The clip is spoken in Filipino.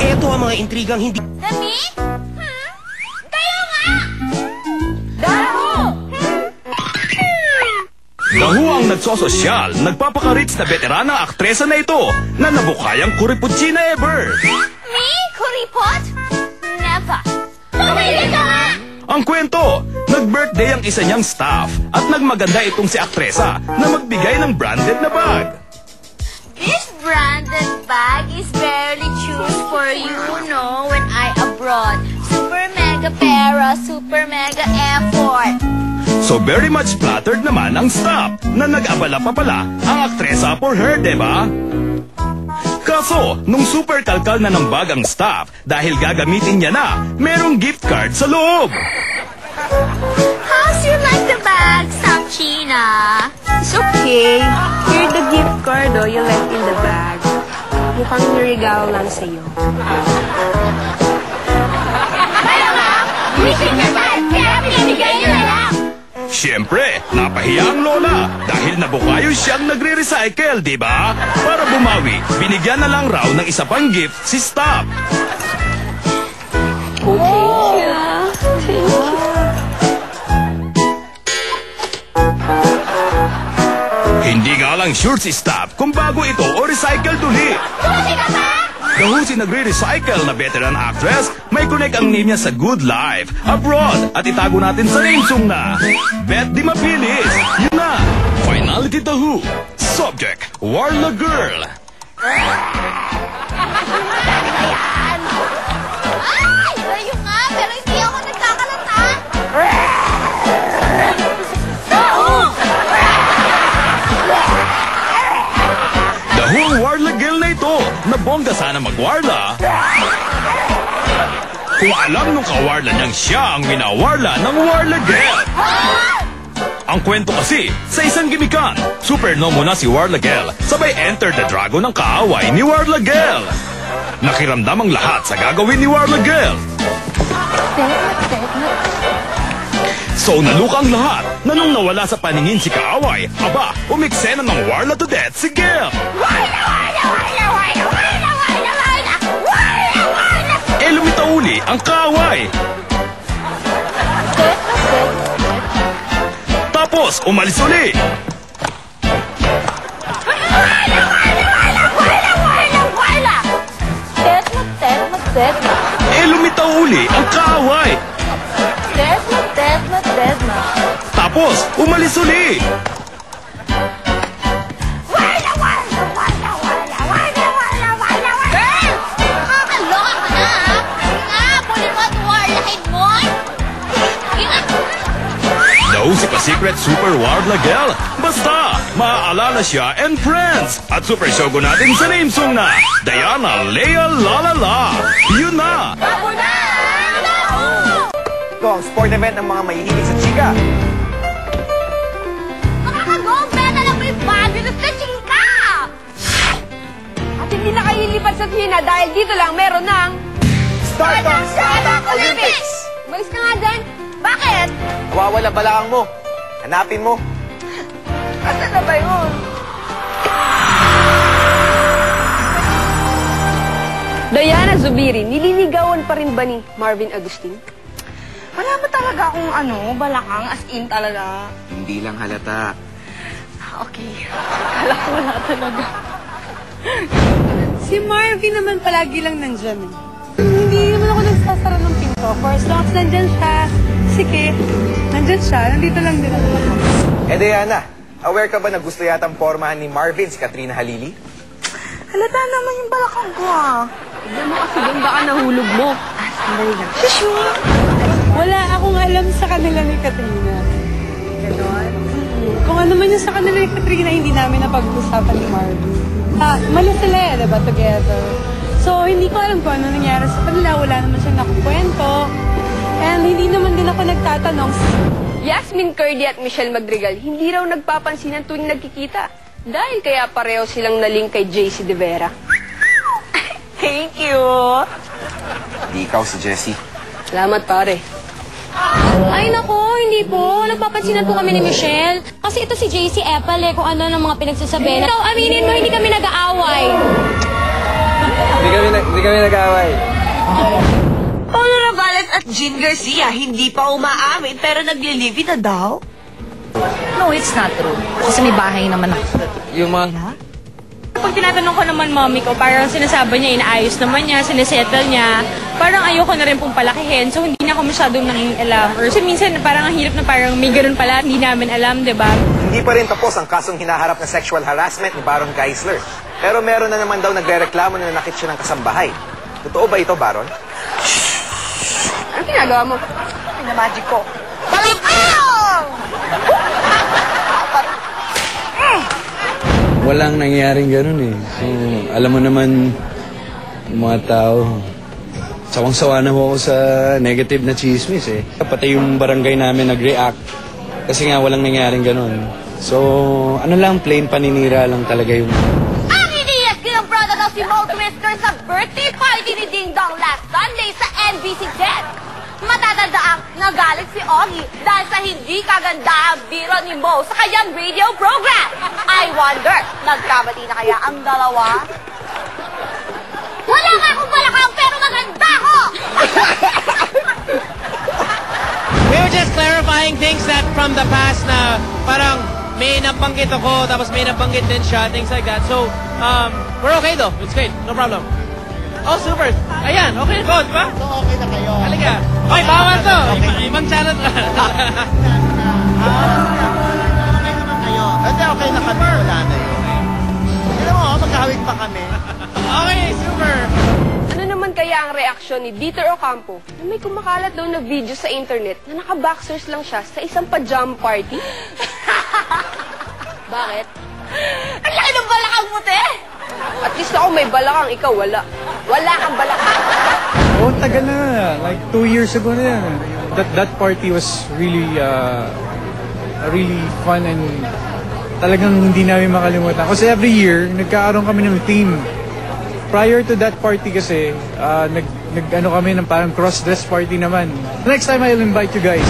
Eto ang mga intrigang hindi... Kami? Kayo nga! Daho! Daho ang nagsososyal, nagpapakarits na veterana aktresa na ito na nabukayang kuriputsina ever. Me? Kuripot? Never. Tumili ka nga! Ang kwento, nag-birthday ang isa niyang staff at nagmaganda itong si aktresa na magbigay ng branded na bag. This branded bag is barely choose for you, no, when I abroad. Super mega pera, super mega effort. So very much flattered naman ang staff na nag-abala pa pala ang aktresa for her, diba? Kaso, nung super kalkal na ng bag ang staff dahil gagamitin niya na, merong gift card sa loob. How's you like the bag, Samchina? It's okay. Here the gift card you left in the bag. Mukhang regalo lang sa'yo. Kaya nga, mission niya ba? Kaya pinibigay niyo na lang. Siyempre, napahiya ang lola dahil nabukayo siyang nagre-recycle, di ba? Para bumawi, binigyan na lang raw ng isa pang gift si staff. Okay. Hindi nga lang sure si staff kung bago ito o recycled ulit. Daho si nagre-recycle na veteran actress, may connect ang name niya sa Good Life, abroad, at itago natin sa name song na Bet Di Mapilis. Yun na, finality Daho. Subject, Warla Girl. Ay, layo nga, pero hindi ako nagkakalata. Daho ang Warla Girl na ito, na bongga sana mag-warla. Kung alam nung kawarla niyang siya ang minawarla ng Warla Girl. Ang kwento kasi, sa isang gimikan, supernomo na si Warla Girl, sabay Enter the Dragon ng kaaway ni Warla Girl. Nakiramdam ang lahat sa gagawin ni Warla Girl. So naluka ang lahat na nung nawala sa paningin si kaaway, aba, umiksena ng Warla to death si Girl. Lumitaw uli ang kaaway. Tapos, umalis uli. Lumitaw uli ang kaaway. Tapos, umalis uli. Si pa-secret Super Warla Girl. Basta, maaalala siya and friends. At super shogo natin sa name song na Diana Lea Lalala. Yun na! Ako na! Ito ang sport event ng mga mahihilig sa chika. Makakagong beta lang may bagyo sa chika! At hindi na kayo lipat sa China dahil dito lang meron ng... Stardust Olympics! Malis ka nga dyan. Bakit? Nawawala balakang mo. Hanapin mo. Asan na ba yun? Diana Zubiri, nililigawan pa rin ba ni Marvin Agustin? Wala ba talaga akong balakang as in talaga? Hindi lang halata. Okay. Kala ko wala talaga. Si Marvin naman palagi lang nandyan eh. Hindi naman ako nagsasara ng pinto. For as long as nandyan siya, sige, nandyan siya, nandito lang din ako. Diana, aware ka ba na gusto yatang pormahan ni Marvin si Katrina Halili? Halata naman yung balakang ko Tignan mo kasi doon baka nahulog mo. Sandali lang. Sure? Wala akong alam sa kanila ni Katrina. Ganon? Kung ano man yung sa kanila ni Katrina, hindi namin napag-usapan ni Marvin. Mali sila diba, together. So, hindi ko alam kung ano nangyari sa kanila. Wala naman siyang nakukwento. And hindi naman din ako nagtatanong. Yasmin Curdy at Michelle Madrigal, hindi raw nagpapansinan tuwing nagkikita. Dahil kaya pareho silang naling kay JC De Vera. Thank you. Di ikaw si Jessie. Salamat, pare. Ay nako, hindi po. Nagpapansinan po kami ni Michelle. Kasi ito si JC Epal kung ano ng mga pinagsasabi. Ikaw, aminin mo, hindi kami nag-aaway. Hindi kami nag-away. Paolo Ravales at Jean Garcia hindi pa umaamin pero nagli-live na daw. No, it's not true. Kasi may bahay naman ako. Yung mga... Pag tinatanong ko naman mommy ko, parang sinasabi niya, inaayos naman niya, sinisettle niya. Parang ayoko na rin pong palakihin. So, hindi na ako masyadong nangingialam. Or so, minsan, parang ang hirap na parang may ganun pala, hindi namin alam, di ba? Hindi pa rin tapos ang kasong hinaharap na sexual harassment ni Baron Geisler. Pero meron na naman daw nagre-reklamo na nakit siya ng kasambahay. Totoo ba ito, Baron? Ano ginagawa mo? Pinamagic ko. Walang nangyayaring ganun eh. So, alam mo naman, yung mga tao, sawang-sawa na ako sa negative na chismis eh. Pati yung barangay namin nag-react kasi nga walang nangyayaring ganun. So, ano lang, plain paninira lang talaga yung... Ang iniyak ng brother daw si Mo Twister sa birthday party ni Ding Dong last Sunday sa NBC Jet. Matatandaang nagalit si Ogie dahil sa hindi kagandahang biro ni Mo sa kanyang radio program. I wonder, nagkamali na kaya ang dalawa? Wala nga akong balakang pero maganda ko! We were just clarifying things that from the past na parang may nabanggit ako, tapos may nabanggit din siya, things like that. So, we're okay though. It's great. No problem. Oh, super. Ayan, okay na. Good, ba? So, okay na kayo. Halika. Ay, bawal to. Ibang channel. Okay naman kayo. Hindi, okay na kami. Wala na yun. Alam mo, magkahawig pa kami. Okay, super. Ano naman kaya ang reaksyon ni Dieter Ocampo na may kumakalat daw na video sa internet na naka-boxers lang siya sa isang pajam party? Bakit? Ang laki ng balakang mo, te! At least ako may balakang, ikaw wala. Wala kang balakang. Oh, tagal na. Like 2 years ago na yan. That party was really fun and talagang hindi namin makalimutan. Kasi every year, nagkakaroon kami ng theme. Prior to that party kasi, nag-ano kami ng parang cross-dress party naman. Next time, I'll invite you guys.